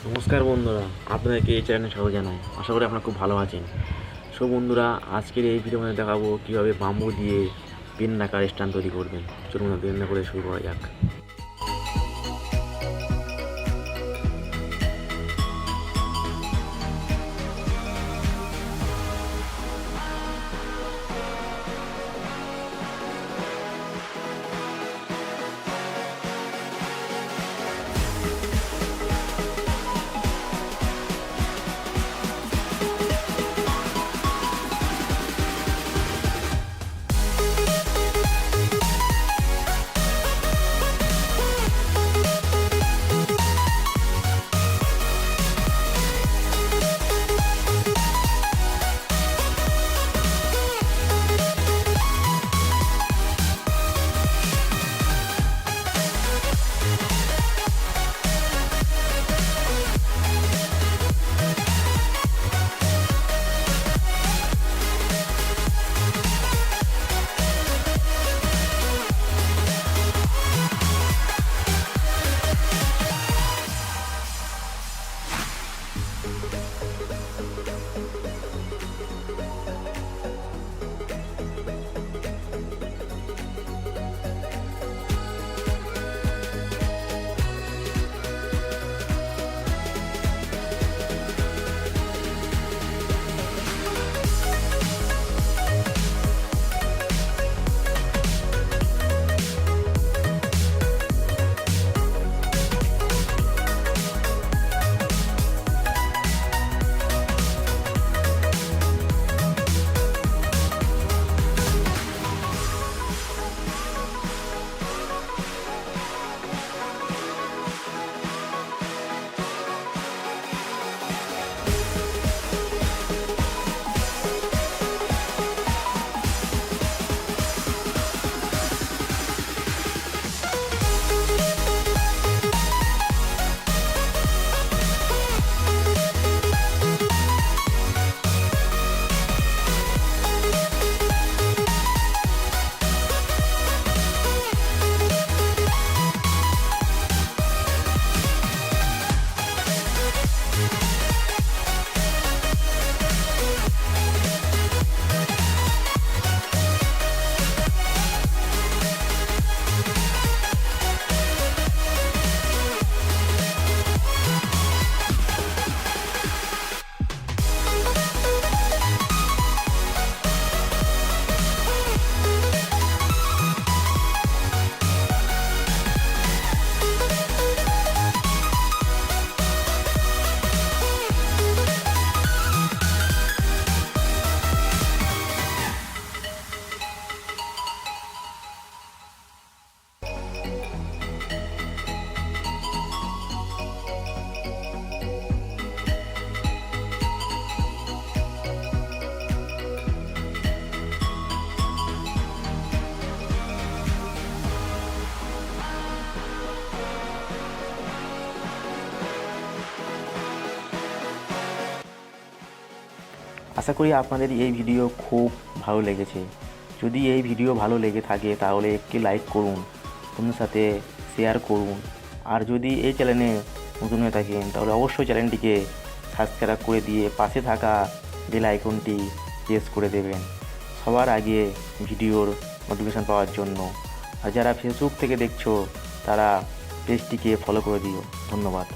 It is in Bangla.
নমস্কার বন্ধুরা, আপনাদেরকে এই চ্যানেলে স্বাগত জানাই। আশা করি আপনারা খুব ভালো আছেন। সো বন্ধুরা, আজকের এই ভিডিওর মধ্যে দেখাবো কীভাবে বাম্বু দিয়ে পেন আকার স্ট্যান্ড তৈরি করবেন। চলুন পেন করে শুরু করা যাক। আশা করি আপনাদের এই ভিডিও খুব ভালো লেগেছে। যদি এই ভিডিও ভালো লেগে থাকে তাহলে একটি লাইক করুন, বন্ধুদের সাথে শেয়ার করুন। আর যদি এই চ্যানেলে নতুন হয়ে থাকেন তাহলে অবশ্যই চ্যানেলটিকে সাবস্ক্রাইব করে দিয়ে পাশে থাকা বেল আইকনটি প্রেস করে দেবেন সবার আগে ভিডিওর নোটিফিকেশান পাওয়ার জন্য। আর যারা ফেসবুক থেকে দেখছো তারা পেজটিকে ফলো করে দিও। ধন্যবাদ।